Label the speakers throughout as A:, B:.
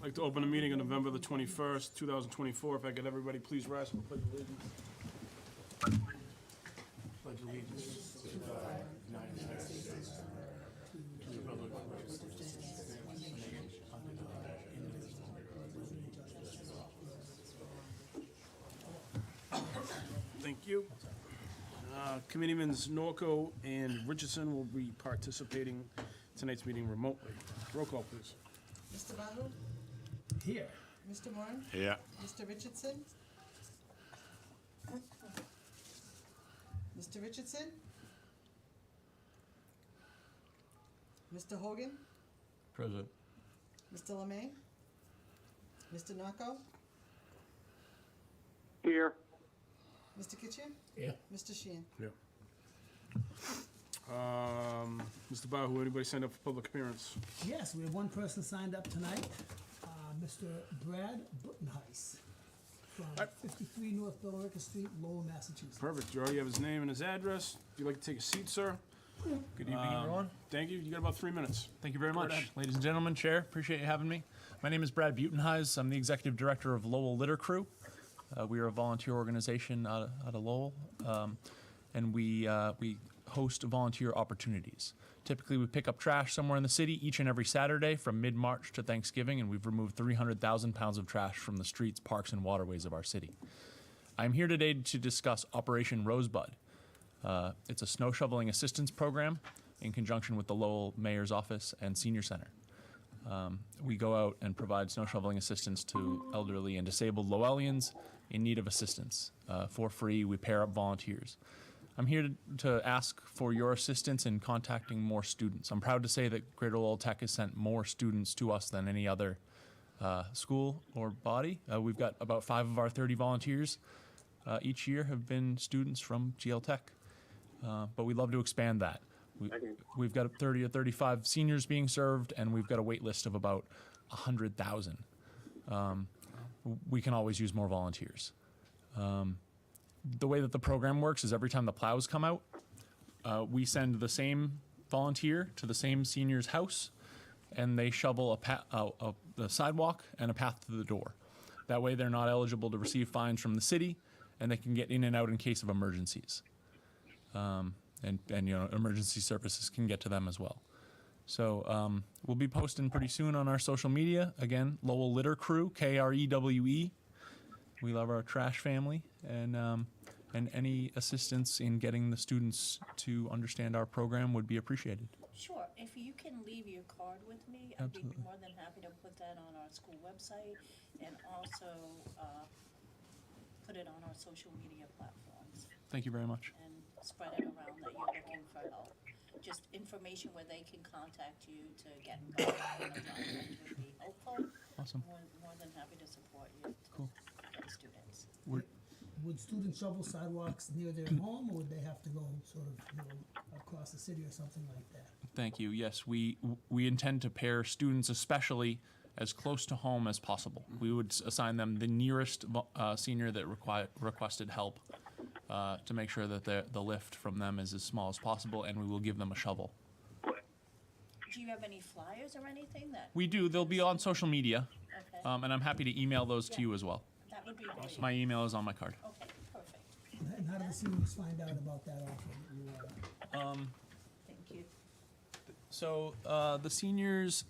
A: I'd like to open the meeting on November the 21st, 2024. If I could, everybody please rise for the Pledge of Allegiance. Pledge allegiance to the flag of the United States of America, to the republic for which it stands, one nation, under God, indivisible, with liberty and justice for all. Thank you. Committeemen Norco and Richardson will be participating in tonight's meeting remotely. Roll call, please.
B: Mr. Bahu?
C: Here.
B: Mr. Moore?
D: Yeah.
B: Mr. Richardson? Mr. Richardson? Mr. Hogan?
D: Present.
B: Mr. Lemay? Mr. Narco?
E: Here.
B: Mr. Kitchen?
C: Yeah.
B: Mr. Sheehan?
A: Yeah. Mr. Bahu, anybody signed up for public appearance?
C: Yes, we have one person signed up tonight, Mr. Brad Buttenheis from 53 North Billerica Street, Lowell, Massachusetts.
A: Perfect. You already have his name and his address. If you'd like to take a seat, sir.
F: Good evening, everyone.
A: Thank you. You got about 3 minutes.
F: Thank you very
A: Go
F: much.
A: ahead.
F: Ladies and gentlemen, Chair, appreciate you having me. My name is Brad Butenheis. I'm the Executive Director of Lowell Litter Crew. We are a volunteer organization out of Lowell, and we host volunteer opportunities. Typically, we pick up trash somewhere in the city each and every Saturday from mid-March to Thanksgiving, and we've removed 300,000 pounds of trash from the streets, parks, and waterways of our city. I'm here today to discuss Operation Rosebud. It's a snow shoveling assistance program in conjunction with the Lowell Mayor's Office and Senior Center. We go out and provide snow shoveling assistance to elderly and disabled Lowellians in need of assistance. For free, we pair up volunteers. I'm here to ask for your assistance in contacting more students. I'm proud to say that Greater Lowell Tech has sent more students to us than any other school or body. We've got about 5 of our 30 volunteers each year have been students from GL Tech, but we'd love to expand that. We've got 30 or 35 seniors being served, and we've got a wait list of about 100,000. We can always use more volunteers. The way that the program works is every time the plows come out, we send the same volunteer to the same senior's house, and they shovel the sidewalk and a path to the door. That way they're not eligible to receive fines from the city, and they can get in and out in case of emergencies. And emergency services can get to them as well. So we'll be posting pretty soon on our social media. Again, Lowell Litter Crew, KREWE. We love our trash family, and any assistance in getting the students to understand our program would be appreciated.
G: Sure. If you can leave your card with me,
F: Absolutely.
G: I'd be more than happy to put that on our school website and also put it on our social media platforms
F: Thank you very much.
G: and spread it around that you're looking for help. Just information where they can contact you to get involved in a project would be helpful.
F: Awesome.
G: More than happy to support you to
F: Cool.
G: get students.
C: Would students shovel sidewalks near their home, or would they have to go sort of across the city or something like that?
F: Thank you. Yes, we intend to pair students, especially as close to home as possible. We would assign them the nearest senior that requested help to make sure that the lift from them is as small as possible, and we will give them a shovel.
G: Do you have any flyers or anything that?
F: We do. They'll be on social media,
G: Okay.
F: and I'm happy to email those to you as well.
G: That would be great.
F: My email is on my card.
G: Okay, perfect.
C: And how do the seniors find out about that offer?
G: Thank you.
F: So the seniors,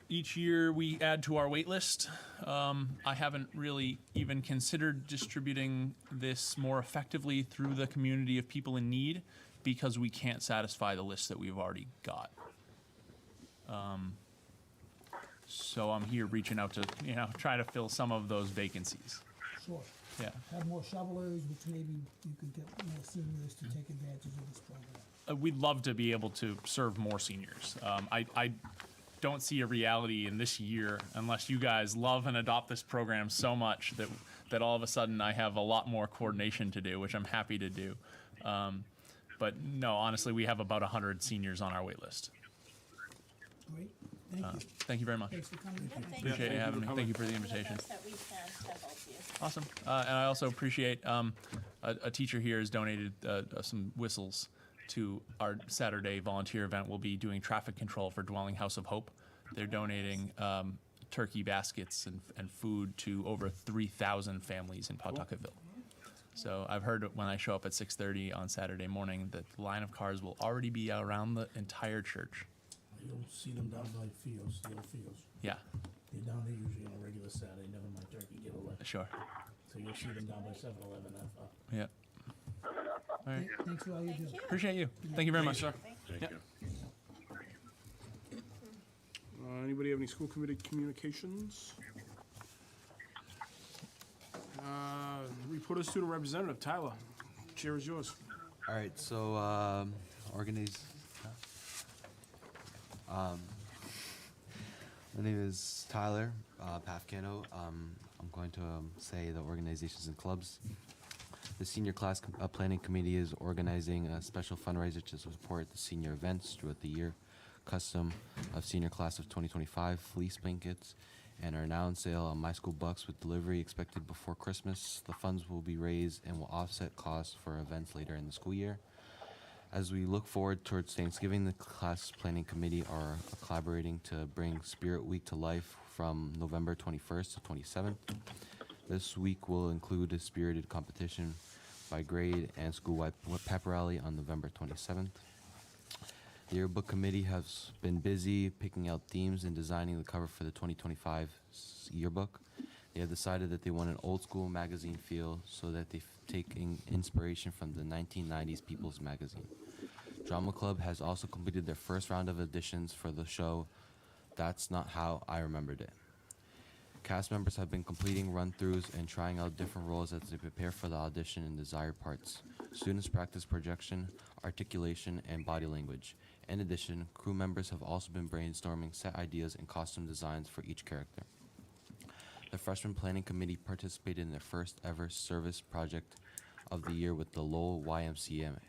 F: each year we add to our wait list. I haven't really even considered distributing this more effectively through the community of people in need because we can't satisfy the list that we've already got. So I'm here reaching out to, try to fill some of those vacancies.
C: Sure.
F: Yeah.
C: Have more shovelers, which maybe you could get more seniors to take advantage of this program.
F: We'd love to be able to serve more seniors. I don't see a reality in this year unless you guys love and adopt this program so much that all of a sudden I have a lot more coordination to do, which I'm happy to do. But no, honestly, we have about 100 seniors on our wait list.
C: Great. Thank you.
F: Thank you very much.
C: Thanks for coming.
G: Thank you.
F: Appreciate you having me. Thank you for the
G: Do the
F: invitation.
G: best that we can to help you.
F: Awesome. And I also appreciate a teacher here has donated some whistles to our Saturday volunteer event. We'll be doing traffic control for Dwelling House of Hope They're donating turkey baskets and food to over 3,000 families in Pawtucketville. So I've heard when I show up at 6:30 on Saturday morning that the line of cars will already be around the entire church.
A: You'll see them down by Fields, the old Fields.
F: Yeah,
A: They're down there usually on a regular Saturday, never mind turkey giveaway.
F: sure.
A: So you'll see them down by 7-Eleven.
F: Yeah. All right.
C: Thanks for all you do.
G: Thank you.
F: Appreciate you. Thank you very much.
D: sir.
G: Thank
F: Yep.
D: Anybody have any school committee communications? Report of student representative, Tyler. Chair is yours.
E: All right, so my name is Tyler Pafcano. I'm going to say the organizations and clubs. The senior class planning committee is organizing a special fundraiser to support the senior events throughout the year. Custom of senior class of 2025 fleece blankets and are now on sale on My School Bucks with delivery expected before Christmas. The funds will be raised and will offset costs for events later in the school year. As we look forward towards Thanksgiving, the class planning committee are collaborating to bring Spirit Week to life from November 21st to 27th. This week will include a spirited competition by grade and school-wide pep rally on November 27th. The yearbook committee has been busy picking out themes and designing the cover for the 2025 yearbook. They have decided that they want an old school magazine feel so that they've taken inspiration from the 1990s People's Magazine. Drama Club has also completed their first round of auditions for the show That's Not How I Remembered It. Cast members have been completing run-throughs and trying out different roles as they prepare for the audition and desired parts. Students practice projection, articulation, and body language. In addition, crew members have also been brainstorming set ideas and costume designs for each character. The freshman planning committee participated in their first ever service project of the year with the Lowell YMCA.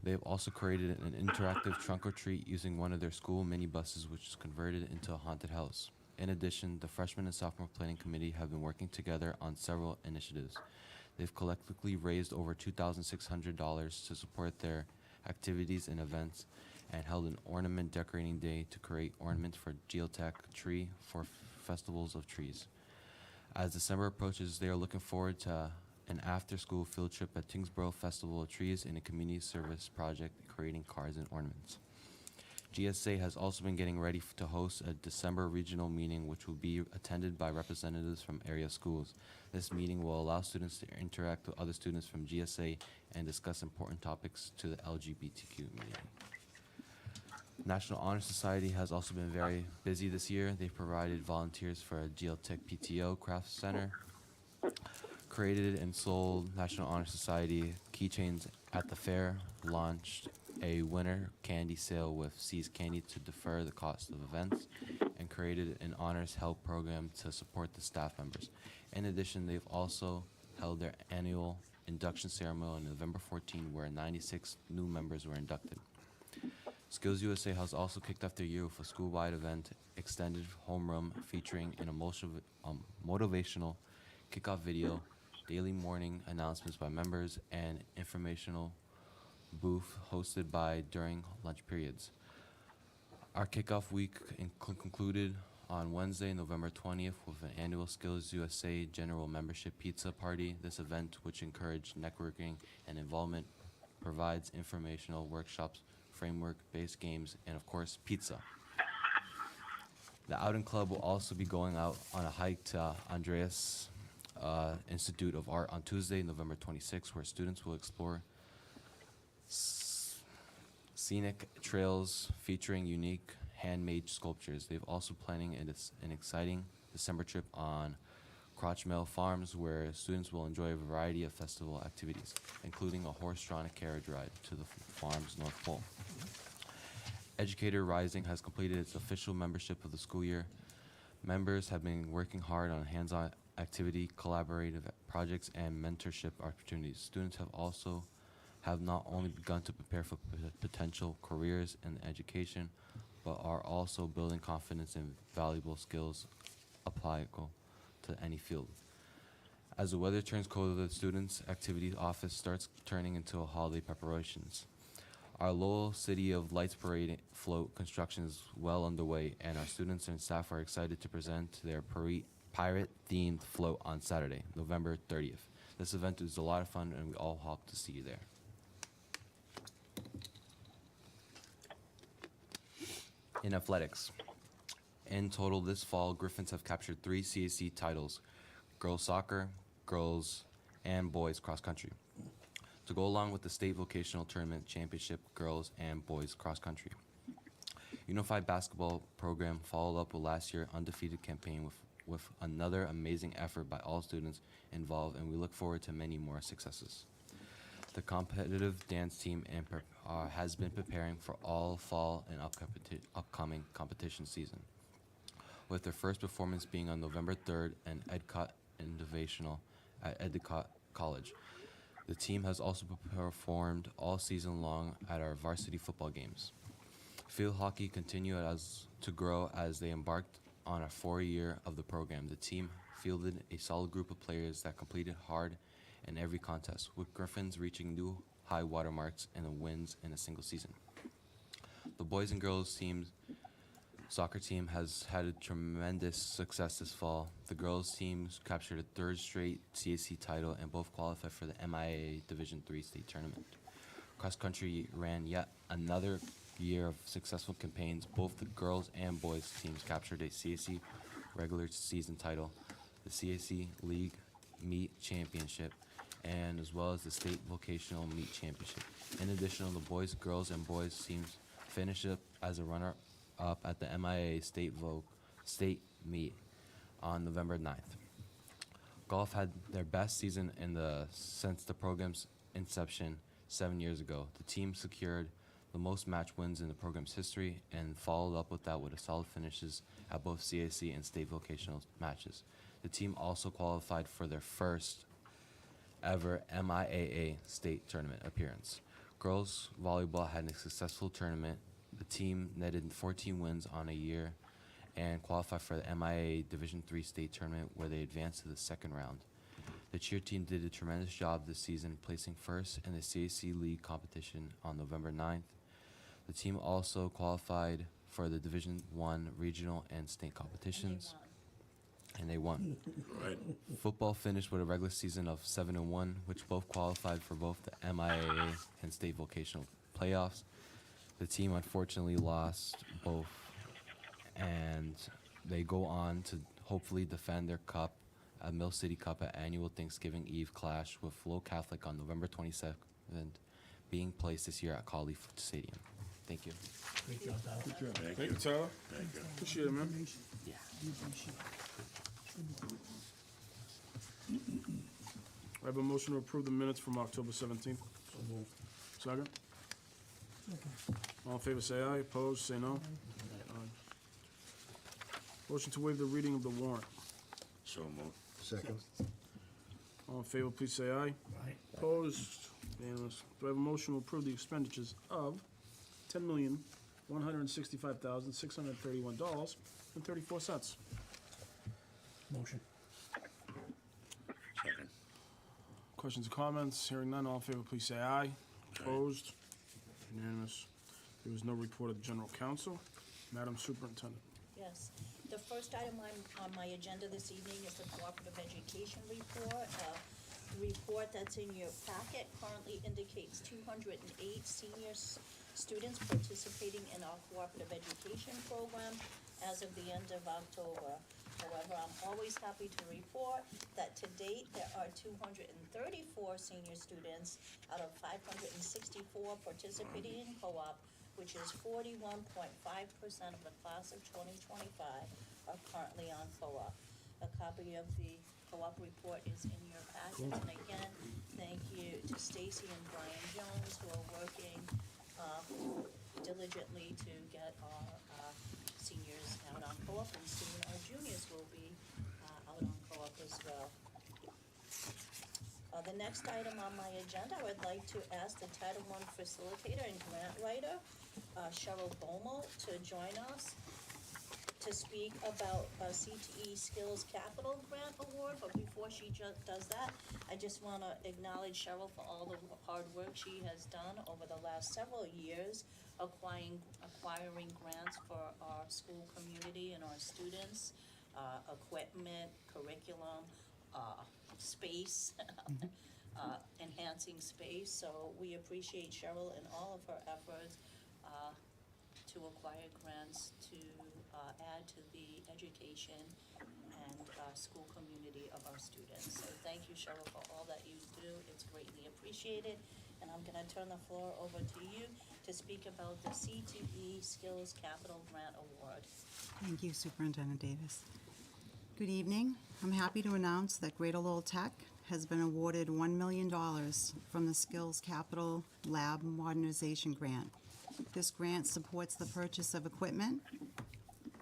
E: They have also created an interactive trunk or treat using one of their school minibuses, which is converted into a haunted house. In addition, the freshman and sophomore planning committee have been working together on several initiatives. They've collectively raised over $2,600 to support their activities and events and held an ornament decorating day to create ornaments for Geotech Tree for festivals of trees. As December approaches, they are looking forward to an after-school field trip at Tingsboro Festival of Trees and a community service project creating cards and ornaments. GSA has also been getting ready to host a December regional meeting, which will be attended by representatives from area schools. This meeting will allow students to interact with other students from GSA and discuss important topics to the LGBTQ community. National Honor Society has also been very busy this year. They've provided volunteers for a Geotech PTO craft center, created and sold National Honor Society keychains at the fair, launched a winter candy sale with Seas Candy to defer the cost of events, and created an honors help program to support the staff members. In addition, they've also held their annual induction ceremony on November 14, where 96 new members were inducted. Skills USA has also kicked off their year with a school-wide event, Extended Homeroom, featuring an motivational kickoff video, daily morning announcements by members, and informational booth hosted by during lunch periods. Our kickoff week concluded on Wednesday, November 20th, with an annual Skills USA General Membership Pizza Party. This event, which encouraged networking and involvement, provides informational workshops, framework-based games, and of course, pizza. The Outing Club will also be going out on a hike to Andreas Institute of Art on Tuesday, November 26th, where students will explore scenic trails featuring unique handmade sculptures. They've also planning an exciting December trip on Crotch Mill Farms, where students will enjoy a variety of festival activities, including a horse-drawn carriage ride to the farm's North Pole. Educator Rising has completed its official membership of the school year. Members have been working hard on hands-on activity, collaborative projects, and mentorship opportunities. Students have not only begun to prepare for potential careers in education, but are also building confidence in valuable skills applicable to any field. As the weather turns colder, the students' activity office starts turning into a holiday preparations. Our Lowell City of Lights Parade float construction is well underway, and our students and staff are excited to present their pirate-themed float on Saturday, November 30th. This event is a lot of fun, and we all hope to see you there. In athletics, in total this fall, Griffins have captured 3 CAC titles: girls soccer, girls, and boys cross country, to go along with the state vocational tournament championship girls and boys cross country. Unified basketball program followed up with last year's undefeated campaign with another amazing effort by all students involved, and we look forward to many more successes. The competitive dance team has been preparing for all fall and upcoming competition season, with their first performance being on November 3rd in Edcott Invitational at Edcott College. The team has also performed all season long at our varsity football games. Field hockey continued to grow as they embarked on a 4-year of the program. The team fielded a solid group of players that completed hard in every contest, with Griffins reaching new high watermarks in the wins in a single season. The boys and girls soccer team has had a tremendous success this fall. The girls teams captured a 3rd straight CAC title and both qualified for the MIAA Division III state tournament. Cross country ran yet another year of successful campaigns. Both the girls and boys teams captured a CAC regular season title, the CAC League Meet Championship, and as well as the State Vocational Meet Championship. In addition, the boys, girls, and boys teams finished up as a runner-up at the MIA State Meet on November 9th. Golf had their best season since the program's inception 7 years ago. The team secured the most match wins in the program's history and followed up with that with solid finishes at both CAC and state vocational matches. The team also qualified for their first ever MIAA state tournament appearance. Girls volleyball had a successful tournament. The team netted 14 wins on a year and qualified for the MIAA Division III state tournament, where they advanced to the second round. The cheer team did a tremendous job this season, placing first in the CAC League competition on November 9th. The team also qualified for the Division I regional and state competitions, and they won.
D: Right.
E: Football finished with a regular season of 7-1, which both qualified for both the MIAA and state vocational playoffs. The team unfortunately lost both, and they go on to hopefully defend their cup at Mill City Cup at annual Thanksgiving Eve clash with Flow Catholic on November 22nd, being placed this year at Collie Stadium. Thank you.
C: Great job, Tyler.
D: Good job. Thank you, Tyler. Appreciate it, man.
E: Yeah.
D: I have a motion to approve the minutes from October 17th. Second? All in favor, say aye. Opposed, say no. Aye. Motion to waive the reading of the warrant.
A: So moved. Second.
D: All in favor, please say aye.
C: Right.
D: Opposed, unanimous. Do I have a motion to approve the expenditures of $10,165,631.34?
C: Motion.
A: Second.
D: Questions or comments? Hearing none, all in favor, please say aye. Opposed? Unanimous. There was no report of the general counsel. Madam Superintendent.
G: Yes. The first item on my agenda this evening is the cooperative education report. The report that's in your packet currently indicates 208 senior students participating in our cooperative education program as of the end of October. However, I'm always happy to report that to date, there are 234 senior students out of 564 participating in co-op, which is 41.5% of the class of 2025 are currently on co-op. A copy of the co-op report is in your packet. And again, thank you to Stacy and Brian Jones, who are working diligently to get our seniors out on co-op, and soon our juniors will be out on co-op as well. The next item on my agenda, I would like to ask the Title I facilitator and grant writer, Cheryl Bomo, to join us to speak about CTE Skills Capital Grant Award, but before she does that, I just wanna acknowledge Cheryl for all the hard work she has done over the last several years acquiring grants for our school community and our students, equipment, curriculum, space, enhancing space. So we appreciate Cheryl and all of her efforts to acquire grants to add to the education and school community of our students. So thank you, Cheryl, for all that you do. It's greatly appreciated. And I'm gonna turn the floor over to you to speak about the CTE Skills Capital Grant Award.
H: Thank you, Superintendent Davis. Good evening. I'm happy to announce that Greater Lowell Tech has been awarded $1 million from the Skills Capital Lab Modernization Grant. This grant supports the purchase of equipment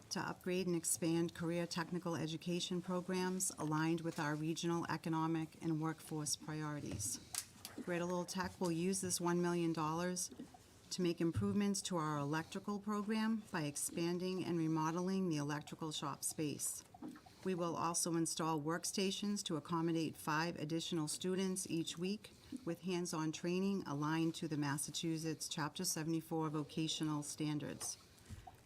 H: to upgrade and expand career technical education programs aligned with our regional economic and workforce priorities. Greater Lowell Tech will use this $1 million to make improvements to our electrical program by expanding and remodeling the electrical shop space. We will also install workstations to accommodate 5 additional students each week with hands-on training aligned to the Massachusetts Chapter 74 vocational standards.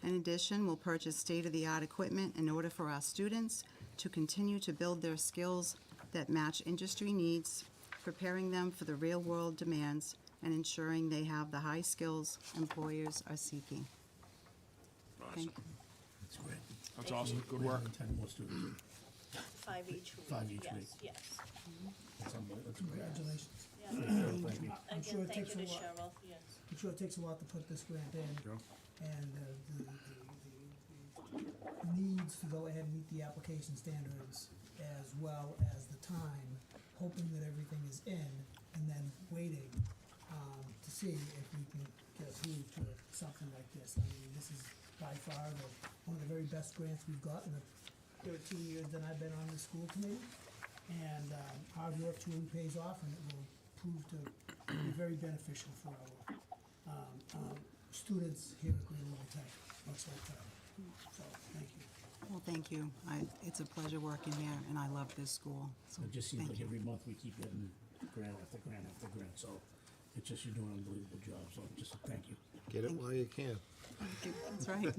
H: In addition, we'll purchase state-of-the-art equipment in order for our students to continue to build their skills that match industry needs, preparing them for the real-world demands and ensuring they have the high skills employers are seeking. Thank you.
A: That's great.
D: That's awesome, good work.
A: 10 more students.
G: 5 each week.
A: 5 each
G: yes,
A: week.
G: Yes,
A: That's great.
C: Congratulations.
G: yeah.
A: Thank you.
C: I'm sure
G: Again,
C: it
G: thank
C: takes
G: you
C: a
G: to
C: lot.
G: Cheryl, yes.
C: I'm sure it takes a lot to put this grant in,
D: Yeah.
C: and the needs to go ahead and meet the application standards, as well as the time, hoping that everything is in, and then waiting to see if we can get approved to something like this. I mean, this is by far one of the very best grants we've got in the 13 years that I've been on the school committee. And hard work truly pays off, and it will prove to be very beneficial for our students here at Greater Lowell Tech, much like that. So, thank you.
H: Well, thank you. It's a pleasure working here, and I love this school. So
A: It just seems
H: thank
A: like
H: you.
A: every month we keep getting grant after grant after grant, so it's just, you're doing an unbelievable job, so just thank you.
I: Get it while you can.
H: That's right.
G: Again,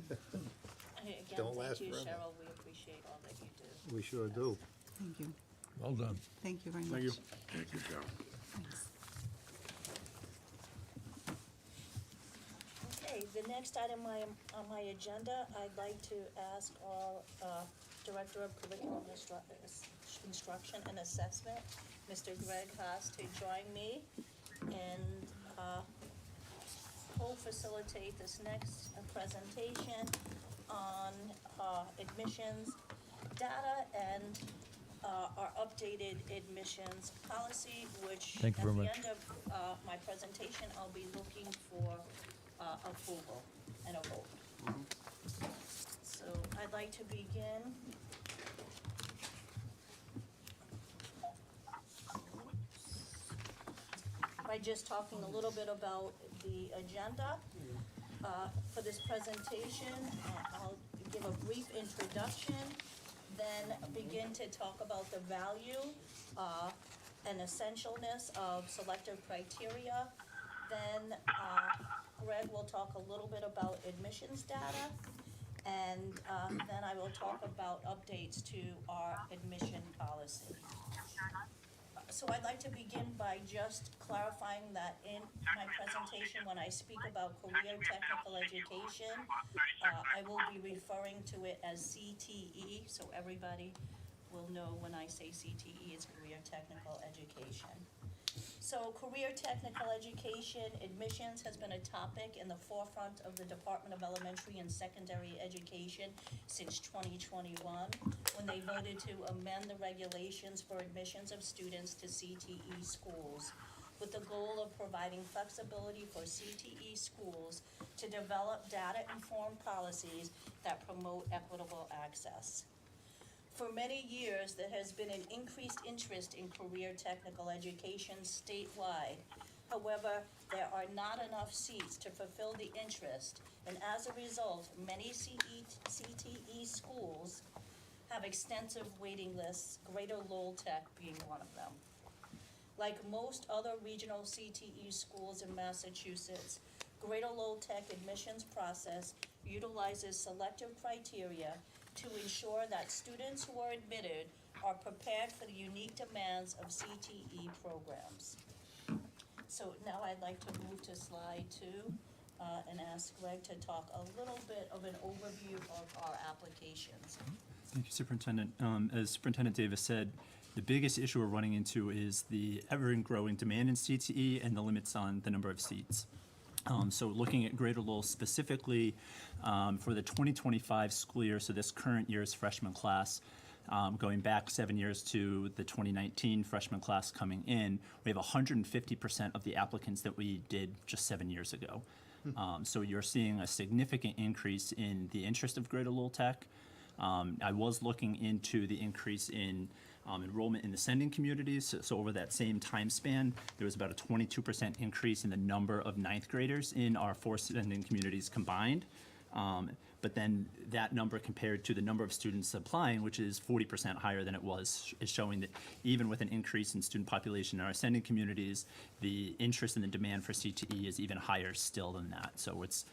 I: Don't
G: thank
I: last
G: you,
I: forever.
G: Cheryl, we appreciate all that you do.
I: We sure do.
H: Thank you.
I: Well done.
H: Thank you very much.
D: Thank you.
I: Thank you, Cheryl.
H: Thanks.
G: Okay, the next item on my agenda, I'd like to ask our Director of Curriculum Instruction and Assessment, Mr. Greg Haas, to join me and co-facilitate this next presentation on admissions data and our updated admissions policy, which
F: Thank you very much.
G: at the end of my presentation, I'll be looking for approval and a vote. So I'd like to begin by just talking a little bit about the agenda for this presentation. I'll give a brief introduction, then begin to talk about the value and essentialness of selective criteria. Then Greg will talk a little bit about admissions data, and then I will talk about updates to our admission policy. So I'd like to begin by just clarifying that in my presentation, when I speak about career technical education, I will be referring to it as CTE, so everybody will know when I say CTE, it's career technical education. So career technical education admissions has been a topic in the forefront of the Department of Elementary and Secondary Education since 2021, when they voted to amend the regulations for admissions of students to CTE schools, with the goal of providing flexibility for CTE schools to develop data-informed policies that promote equitable access. For many years, there has been an increased interest in career technical education statewide However, there are not enough seats to fulfill the interest, and as a result, many CTE schools have extensive waiting lists, Greater Lowell Tech being one of them. Like most other regional CTE schools in Massachusetts, Greater Lowell Tech admissions process utilizes selective criteria to ensure that students who are admitted are prepared for the unique demands of CTE programs. So now I'd like to move to slide 2 and ask Greg to talk a little bit of an overview of our applications.
J: Thank you, Superintendent. As Superintendent Davis said, the biggest issue we're running into is the ever-growing demand in CTE and the limits on the number of seats. So looking at Greater Lowell specifically, for the 2025 school year, so this current year's freshman class, going back 7 years to the 2019 freshman class coming in, we have 150% of the applicants that we did just 7 years ago. So you're seeing a significant increase in the interest of Greater Lowell Tech. I was looking into the increase in enrollment in the sending communities. So over that same time span, there was about a 22% increase in the number of ninth graders in our 4 sending communities combined. But then that number compared to the number of students applying, which is 40% higher than it was, is showing that even with an increase in student population in our sending communities, the interest and the demand for CTE is even higher still than that. So it's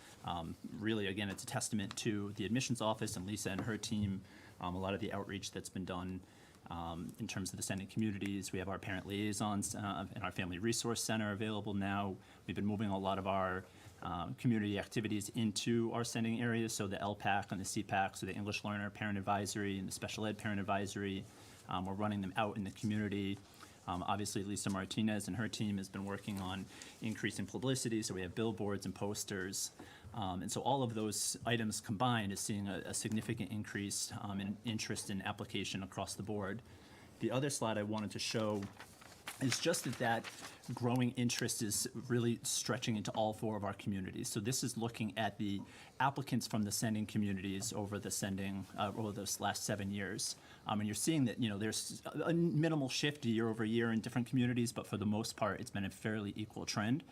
J: really, again, it's a testament to the admissions office and Lisa and her team, a lot of the outreach that's been done in terms of the sending communities. We have our parent liaisons and our family resource center available now. We've been moving a lot of our community activities into our sending areas, so the LPAC and the CPAC, so the English Learner Parent Advisory and the Special Ed Parent Advisory. We're running them out in the community. Obviously, Lisa Martinez and her team has been working on increasing publicity, so we have billboards and posters. And so all of those items combined is seeing a significant increase in interest in application across the board. The other slide I wanted to show is just that growing interest is really stretching into all 4 of our communities. So this is looking at the applicants from the sending communities over the sending, over those last 7 years. And you're seeing that, there's a minimal shift year over year in different communities, but for the most part, it's been a fairly equal trend,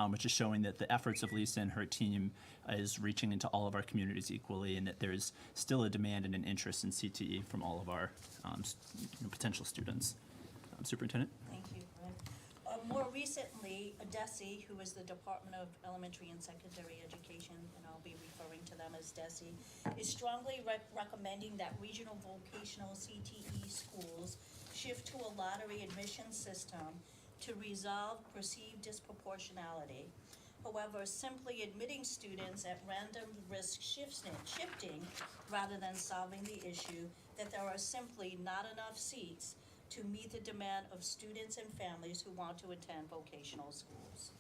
J: which is showing that the efforts of Lisa and her team is reaching into all of our communities equally, and that there's still a demand and an interest in CTE from all of our potential students. Superintendent?
G: Thank you, Greg. More recently, DESE, who is the Department of Elementary and Secondary Education, and I'll be referring to them as DESE, is strongly recommending that regional vocational CTE schools shift to a lottery admission system to resolve perceived disproportionality. However, simply admitting students at random risk shifting rather than solving the issue that there are simply not enough seats to meet the demand of students and families who want to attend vocational schools.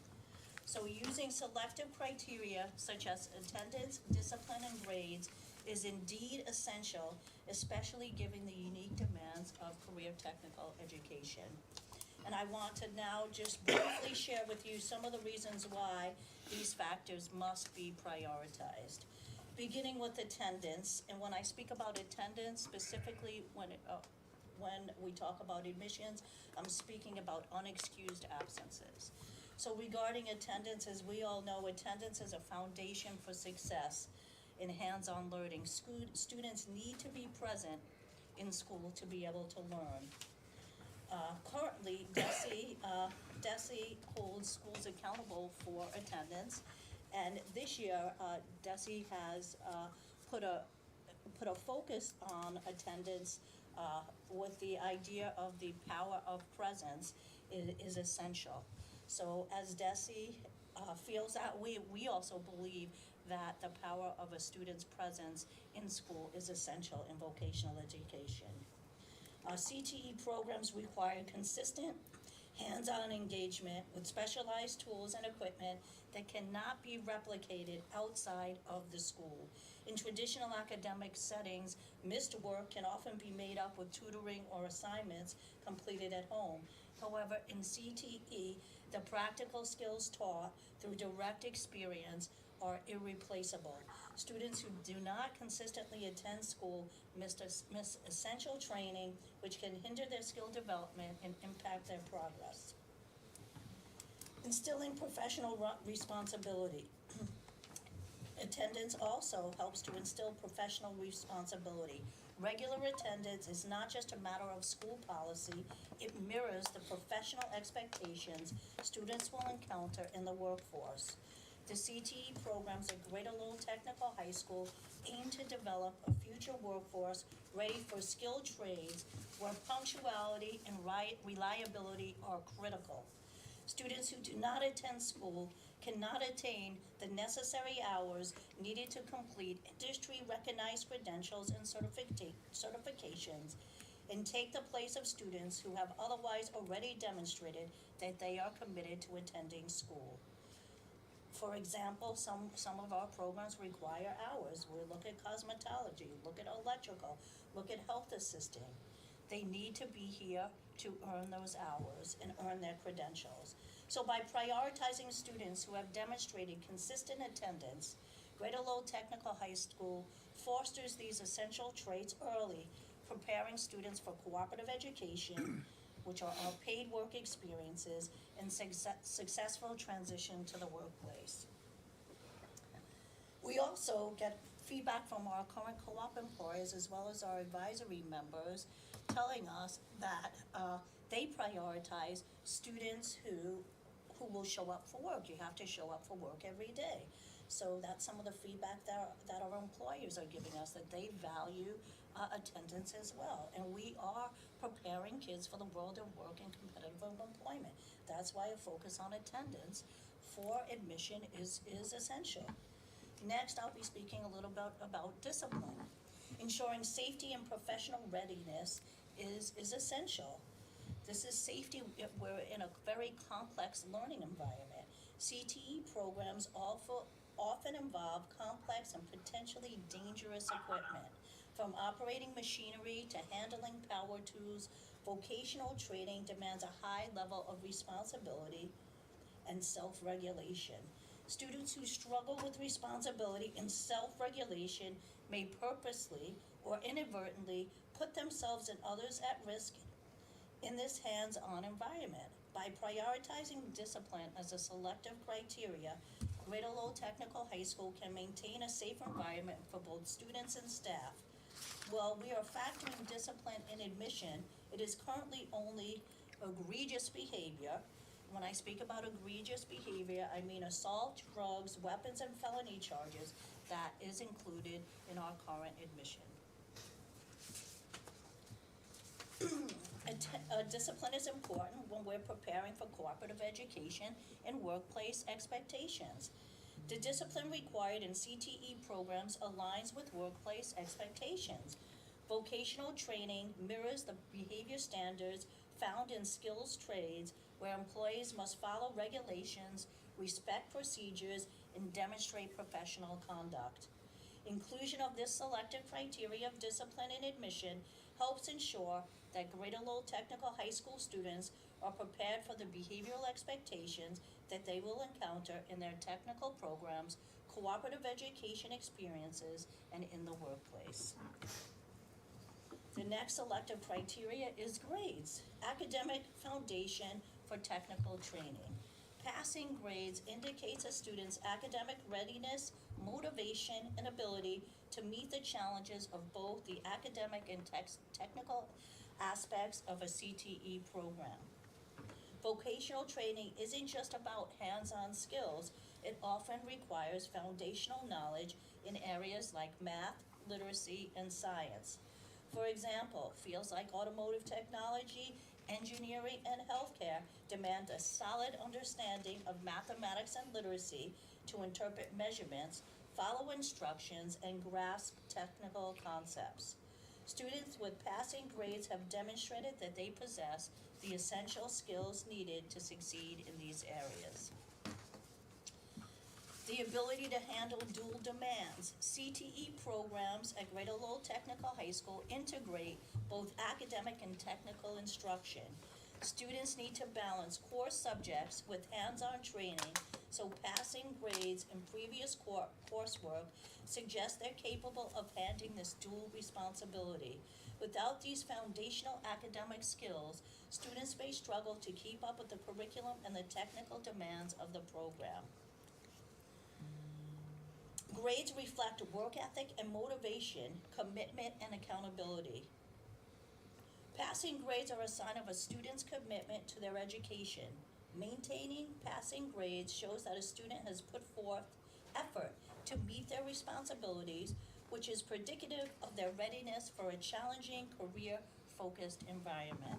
G: So using selective criteria such as attendance, discipline, and grades is indeed essential, especially given the unique demands of career technical education. And I want to now just briefly share with you some of the reasons why these factors must be prioritized. Beginning with attendance, and when I speak about attendance, specifically when we talk about admissions, I'm speaking about unexcused absences. So regarding attendance, as we all know, attendance is a foundation for success in hands-on learning. Students need to be present in school to be able to learn. Currently, DESE holds schools accountable for attendance, and this year, DESE has put a focus on attendance with the idea of the power of presence is essential. So as DESE feels that, we also believe that the power of a student's presence in school is essential in vocational education. CTE programs require consistent hands-on engagement with specialized tools and equipment that cannot be replicated outside of the school. In traditional academic settings, missed work can often be made up with tutoring or assignments completed at home. However, in CTE, the practical skills taught through direct experience are irreplaceable. Students who do not consistently attend school miss essential training, which can hinder their skill development and impact their progress. Instilling professional responsibility. Attendance also helps to instill professional responsibility. Regular attendance is not just a matter of school policy, it mirrors the professional expectations students will encounter in the workforce. The CTE programs at Greater Lowell Technical High School aim to develop a future workforce ready for skilled trades where punctuality and reliability are critical. Students who do not attend school cannot attain the necessary hours needed to complete industry-recognized credentials and certifications and take the place of students who have otherwise already demonstrated that they are committed to attending school. For example, some of our programs require hours. We look at cosmetology, look at electrical, look at health assisting. They need to be here to earn those hours and earn their credentials. So by prioritizing students who have demonstrated consistent attendance, Greater Lowell Technical High School fosters these essential traits early, preparing students for cooperative education, which are our paid work experiences, and successful transition to the workplace. We also get feedback from our current co-op employers as well as our advisory members telling us that they prioritize students who will show up for work. You have to show up for work every day. So that's some of the feedback that our employers are giving us, that they value attendance as well. And we are preparing kids for the world of work and competitive employment. That's why a focus on attendance for admission is essential. Next, I'll be speaking a little bit about discipline. Ensuring safety and professional readiness is essential. This is safety. We're in a very complex learning environment. CTE programs often involve complex and potentially dangerous equipment. From operating machinery to handling power tools, vocational training demands a high level of responsibility and self-regulation. Students who struggle with responsibility and self-regulation may purposely or inadvertently put themselves and others at risk in this hands-on environment. By prioritizing discipline as a selective criteria, Greater Lowell Technical High School can maintain a safe environment for both students and staff. While we are factoring discipline in admission, it is currently only egregious behavior. When I speak about egregious behavior, I mean assault, drugs, weapons, and felony charges that is included in our current admission. Discipline is important when we're preparing for cooperative education and workplace expectations. The discipline required in CTE programs aligns with workplace expectations. Vocational training mirrors the behavior standards found in skills trades where employees must follow regulations, respect procedures, and demonstrate professional conduct. Inclusion of this selective criteria of discipline in admission helps ensure that Greater Lowell Technical High School students are prepared for the behavioral expectations that they will encounter in their technical programs, cooperative education experiences, and in the workplace. The next selective criteria is grades, academic foundation for technical training. Passing grades indicates a student's academic readiness, motivation, and ability to meet the challenges of both the academic and technical aspects of a CTE program. Vocational training isn't just about hands-on skills. It often requires foundational knowledge in areas like math, literacy, and science. For example, fields like automotive technology, engineering, and healthcare demand a solid understanding of mathematics and literacy to interpret measurements, follow instructions, and grasp technical concepts. Students with passing grades have demonstrated that they possess the essential skills needed to succeed in these areas. The ability to handle dual demands. CTE programs at Greater Lowell Technical High School integrate both academic and technical instruction. Students need to balance core subjects with hands-on training so passing grades in previous coursework suggests they're capable of handling this dual responsibility. Without these foundational academic skills, students may struggle to keep up with the curriculum and the technical demands of the program. Grades reflect work ethic and motivation, commitment, and accountability. Passing grades are a sign of a student's commitment to their education. Maintaining passing grades shows that a student has put forth effort to meet their responsibilities, which is predicative of their readiness for a challenging, career-focused environment.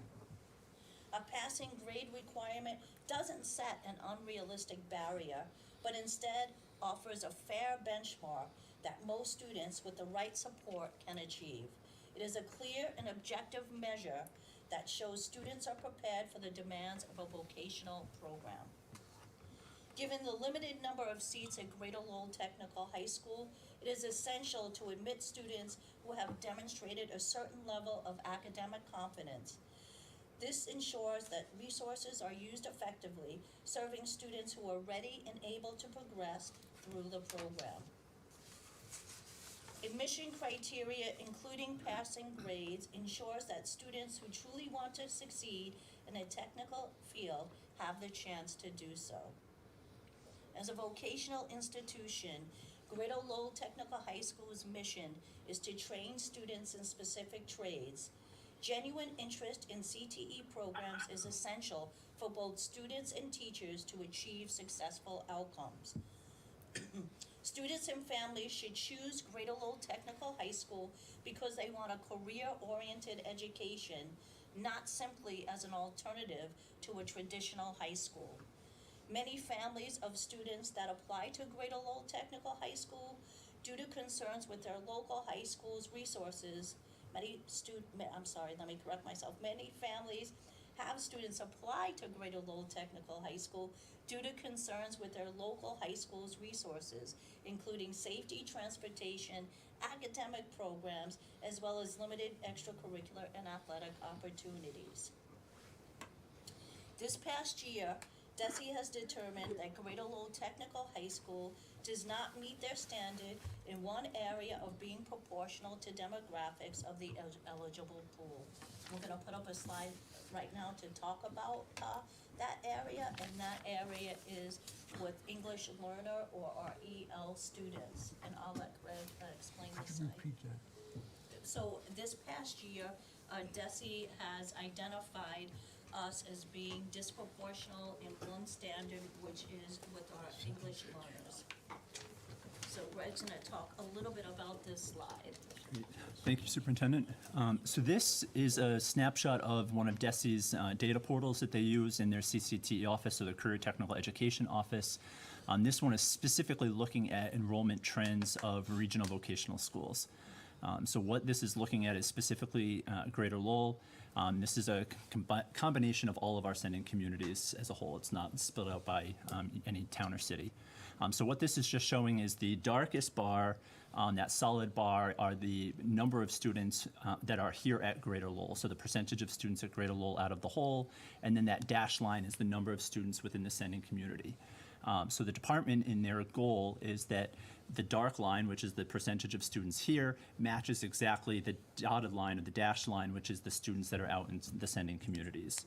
G: A passing grade requirement doesn't set an unrealistic barrier, but instead offers a fair benchmark that most students with the right support can achieve. It is a clear and objective measure that shows students are prepared for the demands of a vocational program. Given the limited number of seats at Greater Lowell Technical High School, it is essential to admit students who have demonstrated a certain level of academic competence. This ensures that resources are used effectively, serving students who are ready and able to progress through the program. Admission criteria, including passing grades, ensures that students who truly want to succeed in a technical field have the chance to do so. As a vocational institution, Greater Lowell Technical High School's mission is to train students in specific trades. Genuine interest in CTE programs is essential for both students and teachers to achieve successful outcomes. Students and families should choose Greater Lowell Technical High School because they want a career-oriented education, not simply as an alternative to a traditional high school. Many families of students that apply to Greater Lowell Technical High School, due to concerns with their local high school's resources, many families have students apply to Greater Lowell Technical High School due to concerns with their local high school's resources, including safety, transportation, academic programs, as well as limited extracurricular and athletic opportunities. This past year, DESE has determined that Greater Lowell Technical High School does not meet their standard in one area of being proportional to demographics of the eligible pool. We're gonna put up a slide right now to talk about that area, and that area is with English learner or our EL students. And I'll let Greg explain this slide. So this past year, DESE has identified us as being disproportional in one standard, which is with our English learners. So Greg's gonna talk a little bit about this slide.
J: Thank you, Superintendent. So this is a snapshot of one of DESE's data portals that they use in their CCTE office, or their Career Technical Education office. This one is specifically looking at enrollment trends of regional vocational schools. So what this is looking at is specifically Greater Lowell. This is a combination of all of our sending communities as a whole. It's not split out by any town or city. So what this is just showing is the darkest bar on that solid bar are the number of students that are here at Greater Lowell. So the percentage of students at Greater Lowell out of the whole, and then that dashed line is the number of students within the sending community. So the department, in their goal, is that the dark line, which is the percentage of students here, matches exactly the dotted line or the dashed line, which is the students that are out in the sending communities.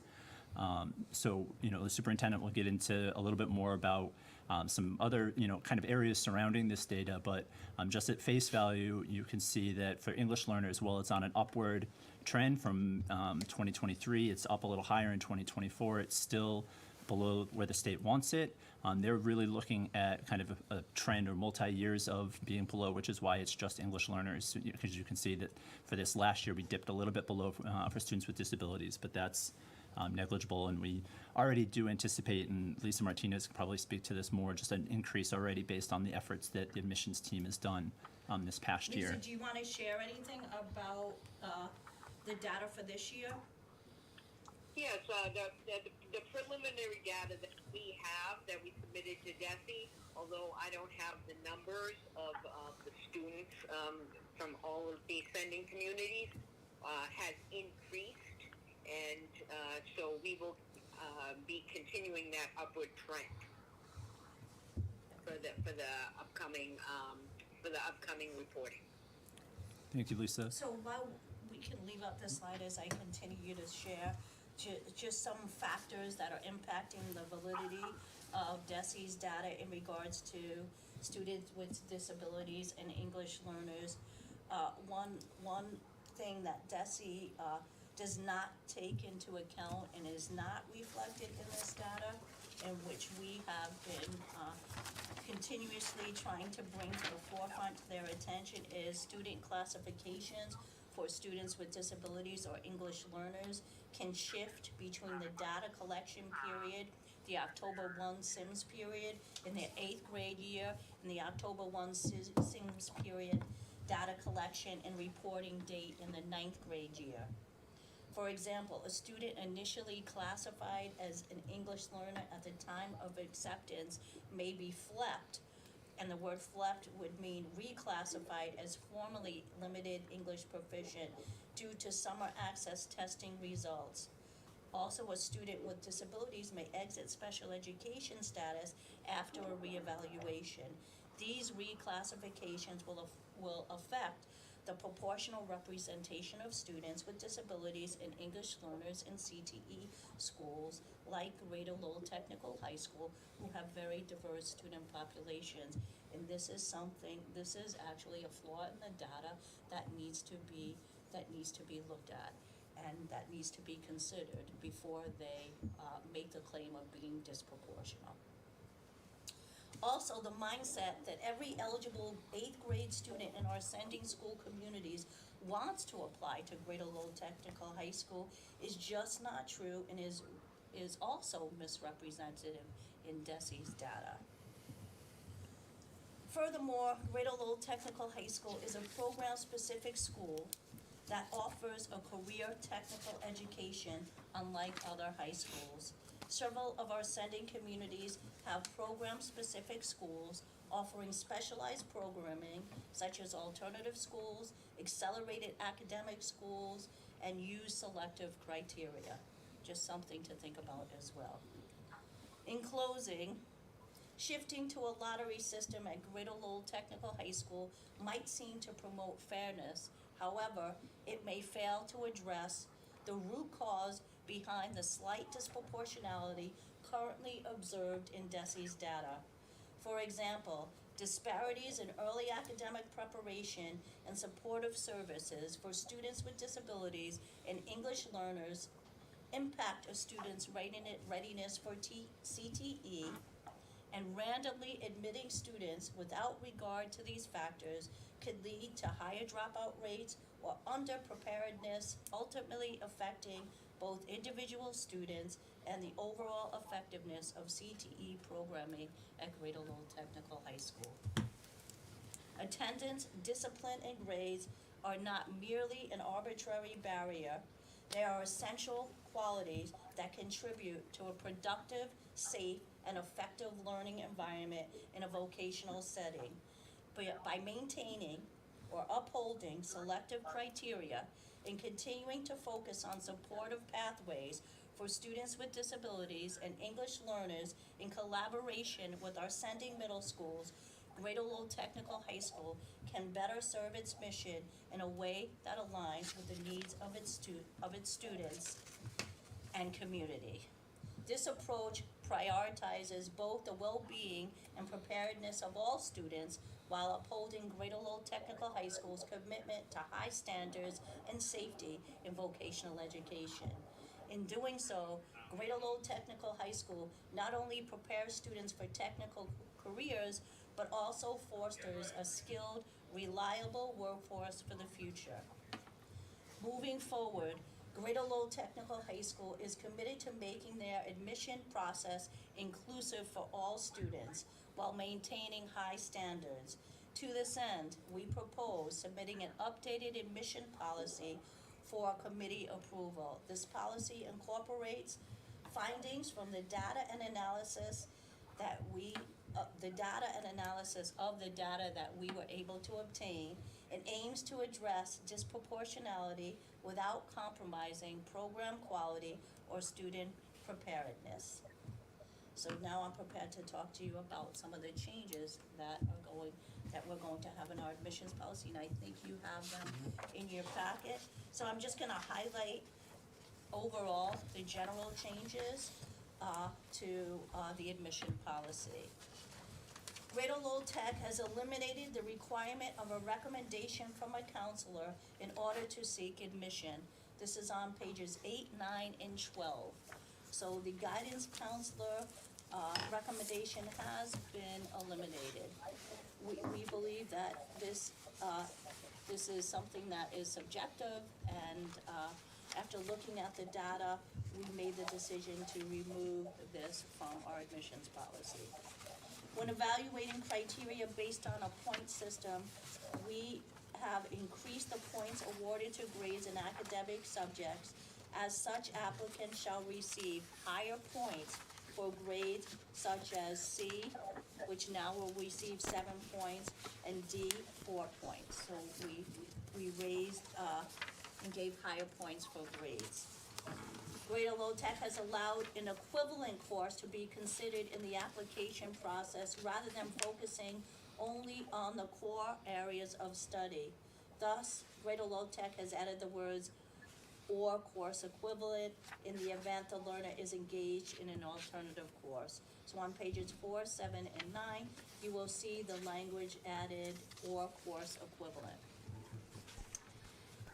J: So, the superintendent will get into a little bit more about some other, kind of areas surrounding this data, but just at face value, you can see that for English learners, well, it's on an upward trend from 2023. It's up a little higher in 2024. It's still below where the state wants it. They're really looking at kind of a trend or multi-years of being below, which is why it's just English learners, because you can see that for this last year, we dipped a little bit below for students with disabilities, but that's negligible, and we already do anticipate, and Lisa Martinez can probably speak to this more, just an increase already based on the efforts that the admissions team has done this past year.
G: Lisa, do you want to share anything about the data for this year?
K: Yes, the preliminary data that we have that we submitted to DESE, although I don't have the numbers of the students from all of the sending communities, has increased, and so we will be continuing that upward trend. upcoming reporting.
J: Thank you, Lisa.
G: So while we can leave up the slide as I continue to share, just some factors that are impacting the validity of DESI's data in regards to students with disabilities and English learners. One thing that DESI does not take into account and is not reflected in this data, in which we have been continuously trying to bring to the forefront their attention, is student classifications for students with disabilities or English learners can shift between the data collection period, the October 1 SIMS period in their 8th grade year, and the October 1 SIMS period data collection and reporting date in the 9th grade year. For example, a student initially classified as an English learner at the time of acceptance may be flipped, and the word flipped would mean reclassified as formerly limited English proficient due to summer access testing results. Also, a student with disabilities may exit special education status after a reevaluation. These reclassifications will affect the proportional representation of students with disabilities and English learners in CTE schools like Greater Lowell Technical High School, who have very diverse student populations. And this is actually a flaw in the data that needs to be looked at, and that needs to be considered before they make the claim of being disproportional. Also, the mindset that every eligible 8th grade student in our sending school communities wants to apply to Greater Lowell Technical High School is just not true, and is also misrepresented in DESI's data. Furthermore, Greater Lowell Technical High School is a program-specific school that offers a career technical education unlike other high schools. Several of our sending communities have program-specific schools offering specialized programming such as alternative schools, accelerated academic schools, and use selective criteria. Just something to think about as well. In closing, shifting to a lottery system at Greater Lowell Technical High School might seem to promote fairness. However, it may fail to address the root cause behind the slight disproportionality currently observed in DESI's data. For example, disparities in early academic preparation and supportive services for students with disabilities and English learners impact a student's readiness for CTE, and randomly admitting students without regard to these factors could lead to higher dropout rates or underpreparedness, ultimately affecting both individual students and the overall effectiveness of CTE programming at Greater Lowell Technical High School. Attendance, discipline, and grades are not merely an arbitrary barrier. They are essential qualities that contribute to a productive, safe, and effective learning environment in a vocational setting. But by maintaining or upholding selective criteria and continuing to focus on supportive pathways for students with disabilities and English learners in collaboration with our sending middle schools, Greater Lowell Technical High School can better serve its mission in a way that aligns with the needs of its students and community. This approach prioritizes both the well-being and preparedness of all students while upholding Greater Lowell Technical High School's commitment to high standards and safety in vocational education. In doing so, Greater Lowell Technical High School not only prepares students for technical careers, but also fosters a skilled, reliable workforce for the future. Moving forward, Greater Lowell Technical High School is committed to making their admission process inclusive for all students while maintaining high standards. To this end, we propose submitting an updated admission policy for committee approval. This policy incorporates findings from the data and analysis that of the data that we were able to obtain, and aims to address disproportionality without compromising program quality or student preparedness. So now I'm prepared to talk to you about some of the changes that we're going to have in our admissions policy, and I think you have them in your packet. So I'm just gonna highlight overall the general changes to the admission policy. Greater Lowell Tech has eliminated the requirement of a recommendation from a counselor in order to seek admission. This is on pages 8, 9, and 12. So the guidance counselor recommendation has been eliminated. We believe that this is something that is subjective, and after looking at the data, we made the decision to remove this from our admissions policy. When evaluating criteria based on a point system, we have increased the points awarded to grades in academic subjects. As such, applicants shall receive higher points for grades such as C, which now will receive 7 points, and D, 4 points. So we raised and gave higher points for grades. Greater Lowell Tech has allowed an equivalent course to be considered in the application process rather than focusing only on the core areas of study. Thus, Greater Lowell Tech has added the words or course equivalent in the event the learner is engaged in an alternative course. So on pages 4, 7, and 9, you will see the language added or course equivalent.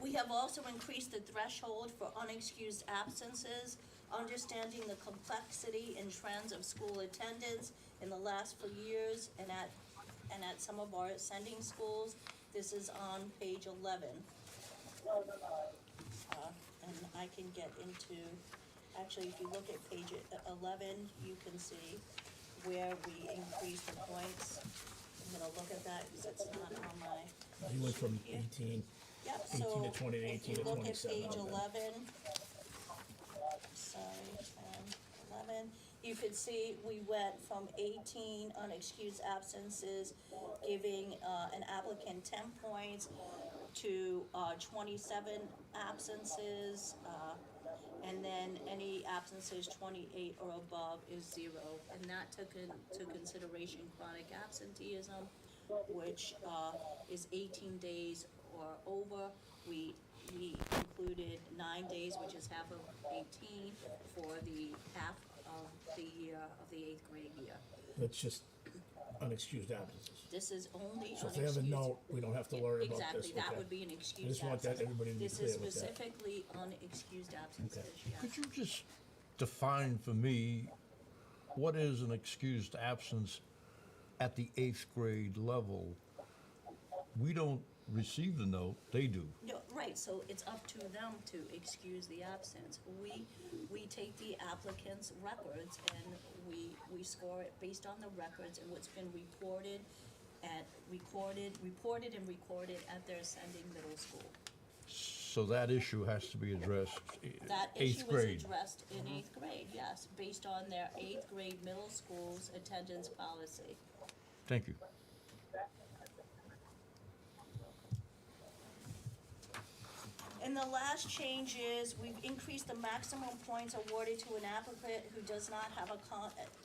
G: We have also increased the threshold for unexcused absences, understanding the complexity and trends of school attendance in the last few years and at some of our sending schools. This is on page 11. And I can get into, actually, if you look at page 11, you can see where we increased the points. I'm gonna look at that because it's not on my.
A: He went from
G: Yeah.
A: 18,
G: Yeah,
A: 18
G: so
A: to 20 to 18
G: if you
A: to
G: look at
A: 27
G: page
A: on that.
G: 11, sorry, 11, you could see we went from 18 unexcused absences, giving an applicant 10 points, to 27 absences, and then any absences 28 or above is 0. And that took into consideration chronic absenteeism, which is 18 days or over. We included 9 days, which is half of 18, for the half of the year of the 8th grade year.
A: That's just unexcused absences.
G: This is only
A: So if they have a
G: unexcused-
A: note, we don't have to worry about this.
G: Exactly, that
A: Okay.
G: would be an
A: I
G: excused
A: just want that,
G: absence.
A: everybody to be
G: This
A: clear
G: is
A: with that.
G: specifically unexcused absences, yeah.
I: Could you just define for me what is an excused absence at the 8th grade level? We don't receive the note, they do.
G: No, right, so it's up to them to excuse the absence. We take the applicant's records and we score it based on the records and what's been reported and recorded at their sending middle school.
I: So that issue has to be addressed
G: That
I: 8th
G: issue
I: grade.
G: is addressed in 8th grade, yes, based on their 8th grade middle school's attendance policy.
I: Thank you.
G: And the last change is we've increased the maximum points awarded to an applicant who does not have a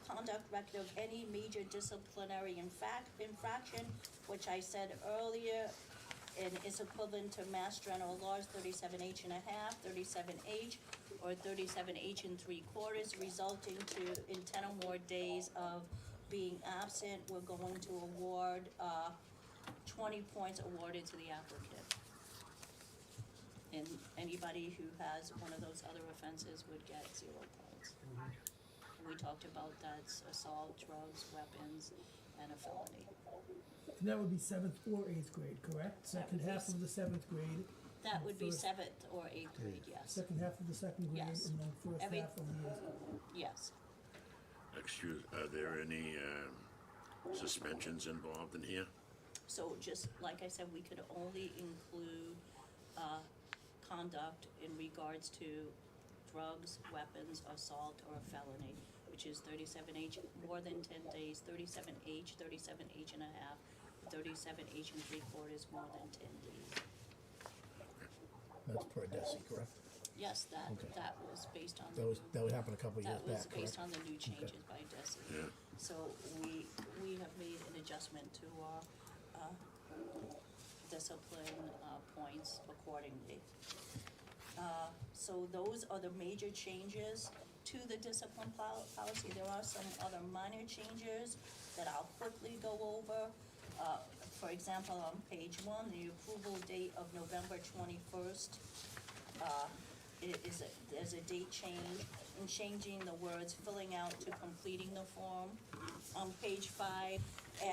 G: conduct record of any major disciplinary infraction, which I said earlier, and is equivalent to Mass General Laws 37H and a half, 37H, or 37H and 3/4, resulting in 10 or more days of being absent. We're going to award 20 points awarded to the applicant. And anybody who has one of those other offenses would get 0 points. We talked about that's assault, drugs, weapons, and a felony.
C: And that would be 7th or 8th grade, correct? Second half of the 7th grade,
G: That would be
C: First-
G: 7th or 8th grade, yes.
C: second half of the 2nd grade,
G: Yes.
C: and then first
G: Every-
C: half of the 8th grade.
G: Yes.
L: Excuse, are there any suspensions involved in here?
G: So just like I said, we could only include conduct in regards to drugs, weapons, assault, or a felony, which is 37H, more than 10 days, 37H, 37H and a half, 37H and 3/4, more than 10 days.
A: That's per deci, correct?
G: Yes,
A: Okay.
G: that was based on.
A: That would happen a couple of years
G: That was
A: back,
G: based
A: correct?
G: on the new changes by DESI.
L: Yeah.
G: So we have made an adjustment to our discipline points accordingly. So those are the major changes to the discipline policy. There are some other minor changes that I'll quickly go over. For example, on page 1, the approval date of November 21st. There's a date change in changing the words filling out to completing the form. On page 5,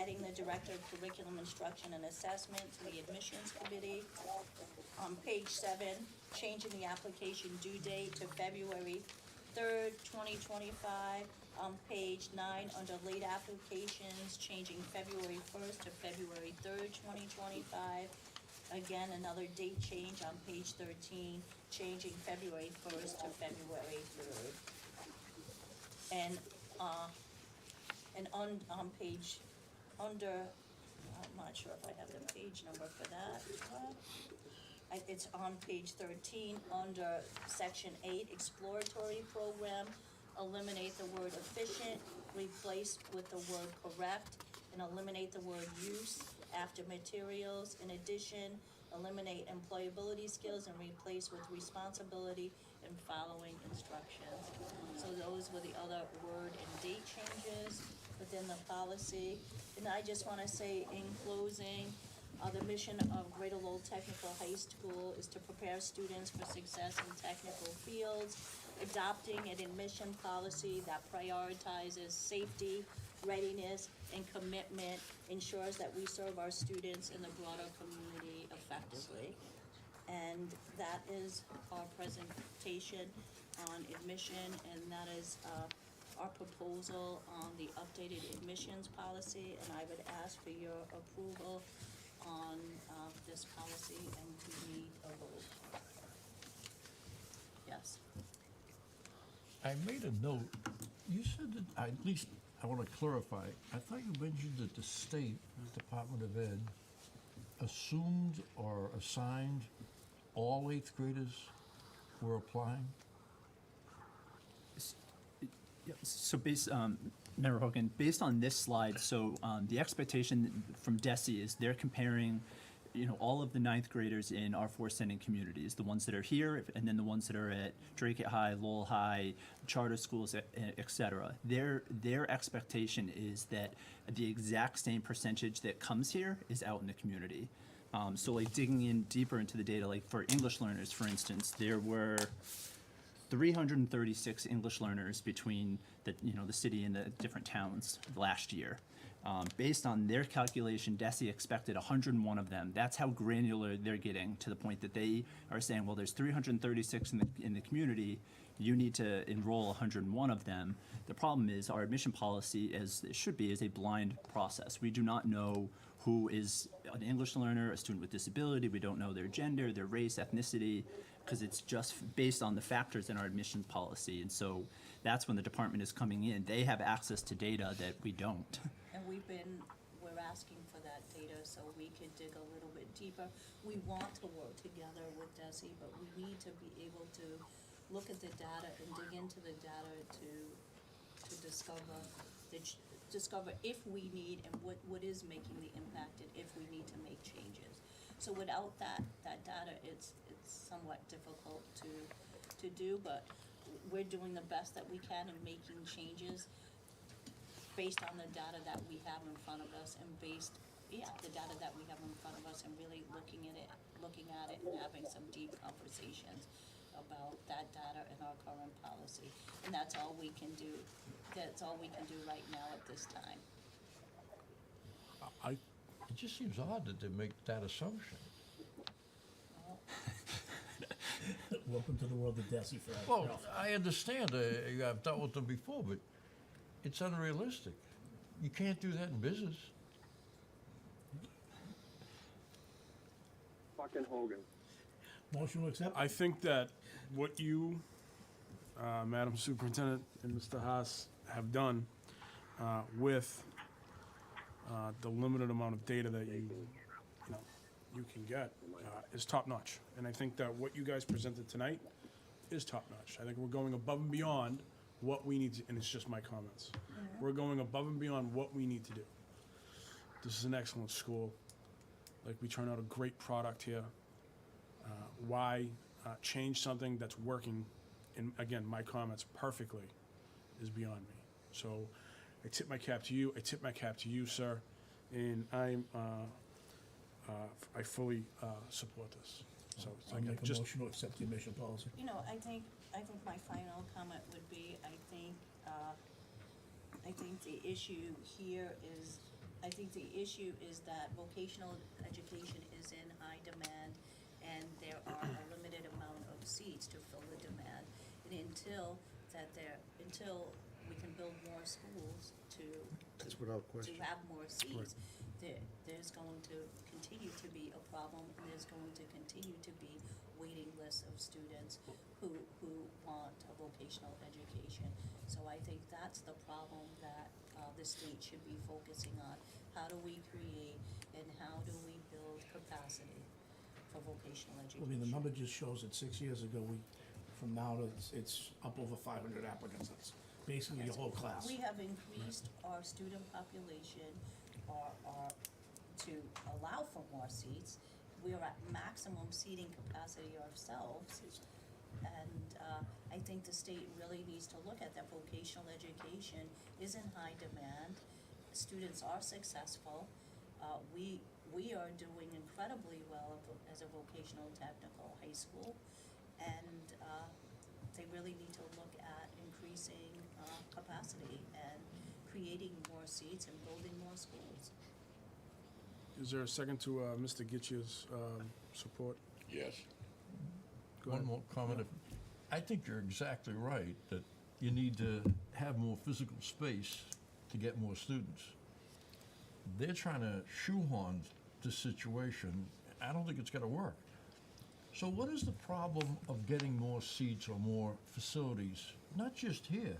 G: adding the Director of Curriculum Instruction and Assessment to the Admissions Committee. On page 7, changing the application due date to February 3rd, 2025. On page 9, under late applications, changing February 1st to February 3rd, 2025. Again, another date change on page 13, changing February 1st to February 3rd. And on page, under, I'm not sure if I have the page number for that. It's on page 13, under section 8, exploratory program, eliminate the word efficient, replace with the word correct, and eliminate the word use after materials. In addition, eliminate employability skills and replace with responsibility and following instructions. So those were the other word and date changes within the policy. And I just want to say in closing, the mission of Greater Lowell Technical High School is to prepare students for success in technical fields. Adopting an admission policy that prioritizes safety, readiness, and commitment ensures that we serve our students and the broader community effectively. And that is our presentation on admission, and that is our proposal on the updated admissions policy. And I would ask for your approval on this policy, and we need a vote. Yes.
I: I made a note. You said that, at least I want to clarify, I thought you mentioned that the state Department of Ed assumed or assigned all 8th graders were applying?
J: Yeah, so Member Hogan, based on this slide, so the expectation from DESI is they're comparing, all of the 9th graders in our 4 sending communities, the ones that are here, and then the ones that are at Drake High, Lowell High, charter schools, et cetera. Their expectation is that the exact same percentage that comes here is out in the community. So like digging in deeper into the data, like for English learners, for instance, there were 336 English learners between the city and the different towns last year. Based on their calculation, DESI expected 101 of them. That's how granular they're getting, to the point that they are saying, well, there's 336 in the community. You need to enroll 101 of them. The problem is our admission policy, as it should be, is a blind process. We do not know who is an English learner, a student with disability. We don't know their gender, their race, ethnicity, because it's just based on the factors in our admission policy. And so that's when the department is coming in. They have access to data that we don't.
G: And we're asking for that data so we could dig a little bit deeper. We want to work together with DESI, but we need to be able to look at the data and dig into the data to discover if we need, and what is making the impact, and if we need to make changes. So without that data, it's somewhat difficult to do, but we're doing the best that we can in making changes based on the data that we have in front of us, and the data that we have in front of us, and really looking at it and having some deep conversations about that data and our current policy. And that's all we can do. That's all we can do right now at this time.
I: It just seems odd that they make that assumption.
A: Welcome to the world of DESI for that.
I: Well, I understand, I've dealt with them before, but it's unrealistic. You can't do that in business.
M: Fucking Hogan.
A: Motion to accept?
D: I think that what you, Madam Superintendent and Mr. Haas, have done with the limited amount of data that you can get is top notch. And I think that what you guys presented tonight is top-notch. I think we're going above and beyond what we need to, and it's just my comments. We're going above and beyond what we need to do. This is an excellent school. Like, we turn out a great product here. Why change something that's working, and again, my comments perfectly, is beyond me. So I tip my cap to you. I tip my cap to you, sir. And I fully support this. So it's
A: I'll
D: like
A: make a
D: just
A: motion to accept the admission policy.
G: You know, I think my final comment would be, I think the issue here is, that vocational education is in high demand, and there are a limited amount of seats to fill the demand. And until we can build more schools to have more seats, there's going to continue to be a problem, and there's going to continue to be waiting lists of students who want a vocational education. So I think that's the problem that the state should be focusing on. How do we create and how do we build capacity for vocational education?
A: I mean, the number just shows that 6 years ago, from now to, it's up over 500 applicants. That's basically your whole class.
G: We have increased our student population to allow for more seats. We are at maximum seating capacity ourselves. And I think the state really needs to look at that. Vocational education is in high demand. Students are successful. We are doing incredibly well as a vocational technical high school. And they really need to look at increasing capacity and creating more seats and building more schools.
D: Is there a second to Mr. Gitchia's support?
L: Yes.
D: Go ahead.
I: One more comment. I think you're exactly right, that you need to have more physical space to get more students. They're trying to shoehorn this situation. I don't think it's gonna work. So what is the problem of getting more seats or more facilities, not just here,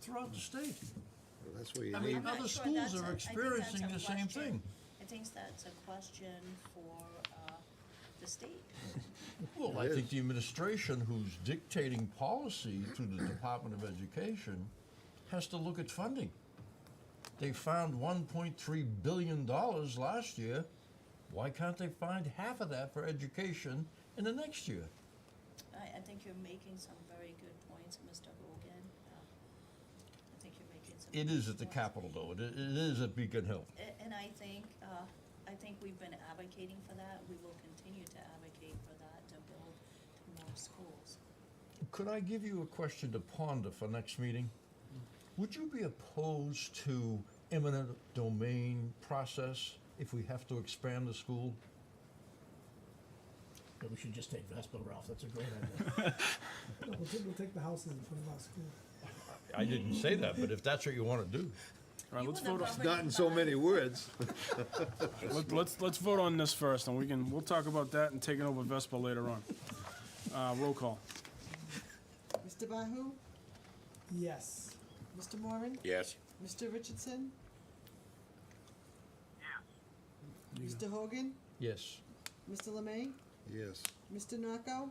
I: throughout the state?
M: That's where you
I: I
M: need,
I: mean,
G: I'm not
I: other
G: sure
I: schools
G: that's
I: are
G: I think
I: experiencing
G: that's
I: the
G: a
I: same
G: question.
I: thing.
G: I think that's a question for the state.
I: Well, I think the administration who's dictating policy through the Department of Education has to look at funding. They found $1.3 billion last year. Why can't they find half of that for education in the next year?
G: I think you're making some very good points, Mr. Hogan. I think you're making some.
I: It
G: good
I: is at the
G: points.
I: Capitol, though. It is at Beacon Hill.
G: And I think we've been advocating for that. We will continue to advocate for that, to build more schools.
I: Could I give you a question to ponder for next meeting? Would you be opposed to eminent domain process if we have to expand the school?
A: But we should just take Vespa, Ralph. That's a great idea.
C: We'll take the houses and put them out of school.
I: I didn't say that, but if that's what you want to do.
D: All right,
G: You
D: let's
G: were the
D: vote.
M: not in so many words.
D: Let's vote on this first, and we'll talk about that and taking over Vespa later on. Roll call.
B: Mr. Bahu?
C: Yes.
B: Mr. Moran?
L: Yes.
B: Mr. Richardson? Mr. Hogan?
I: Yes.
B: Mr. Lemay?
M: Yes.
B: Mr. Narco?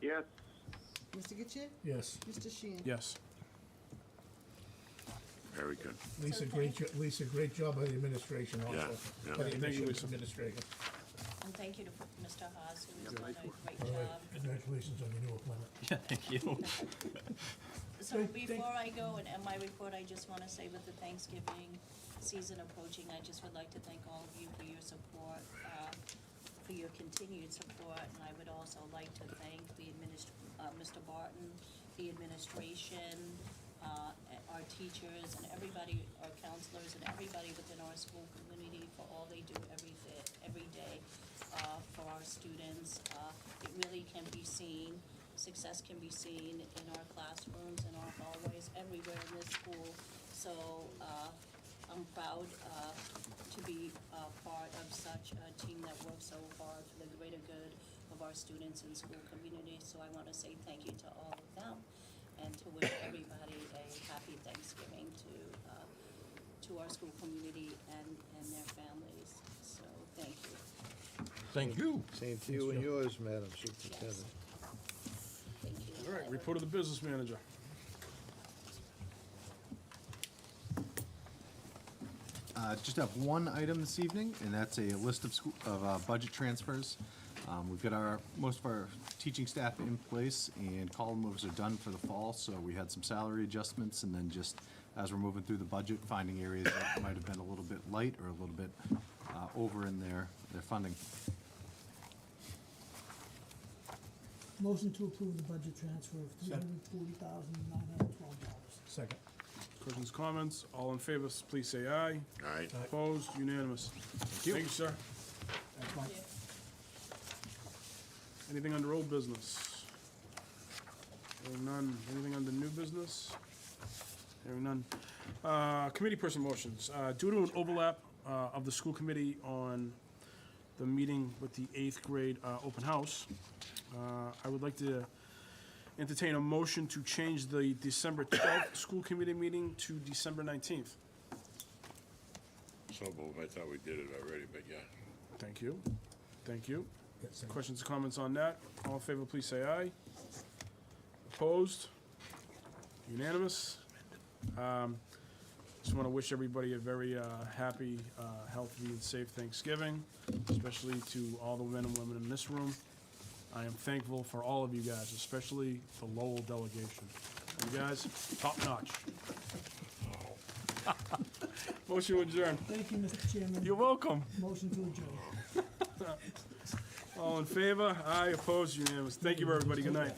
K: Yes.
B: Mr. Getchia?
A: Yes.
B: Mr. Sheehan?
D: Yes.
L: Very good.
A: Lisa, Lisa, great job by the administration also.
L: Yeah, yeah.
A: By the
D: Thank you,
A: admission
D: Lisa.
A: administration.
G: And thank you to Mr. Haas, who's done a great
A: All right,
G: job.
A: congratulations on your new appointment.
J: Yeah, thank you.
G: So before I go and end my report, I just want to say with the Thanksgiving season approaching, I just would like to thank all of you for your support, for your continued support. And I would also like to thank the Mr. Barton, the administration, our teachers and everybody, our counselors and everybody within our school community for all they do every day for our students. It really can be seen. Success can be seen in our classrooms, in our hallways, everywhere in this school. So I'm proud to be part of such a team that works so hard for the greater good of our students and school community. So I want to say thank you to all of them and to wish everybody a happy Thanksgiving to our school community and their families. So thank you.
I: Thank you.
M: Same to you and yours, Madam Superintendent.
D: All right, report of the business manager.
N: Just have one item this evening, and that's a list of budget transfers. We've got most of our teaching staff in place, and column moves are done for the fall, so we had some salary adjustments, and then just as we're moving through the budget, finding areas that might have been a little bit light or a little bit over in their funding.
C: Motion to approve the budget transfer of $340,912.
I: Second.
D: Questions, comments? All in favor, please say aye.
L: Aye.
D: Opposed? Unanimous. Thank you, sir.
C: Thanks, Mike.
D: Anything under old business? Hearing none. Anything under new business? Hearing none. Committee person motions. Due to an overlap of the school committee on the meeting with the 8th grade open house, I would like to entertain a motion to change the December 12th school committee meeting to December 19th.
L: So moved. I thought we did it already, but yeah.
D: Thank you. Thank you. Questions or comments on that? All in favor, please say aye. Opposed? Unanimous? Just want to wish everybody a very happy, healthy, and safe Thanksgiving, especially to all the men and women in this room. I am thankful for all of you guys, especially the Lowell delegation. You guys, top notch. Motion adjourned.
C: Thank you, Mr. Chairman.
D: You're welcome.
C: Motion to adjourn.
D: All in favor? Aye, opposed, unanimous. Thank you, everybody. Good night.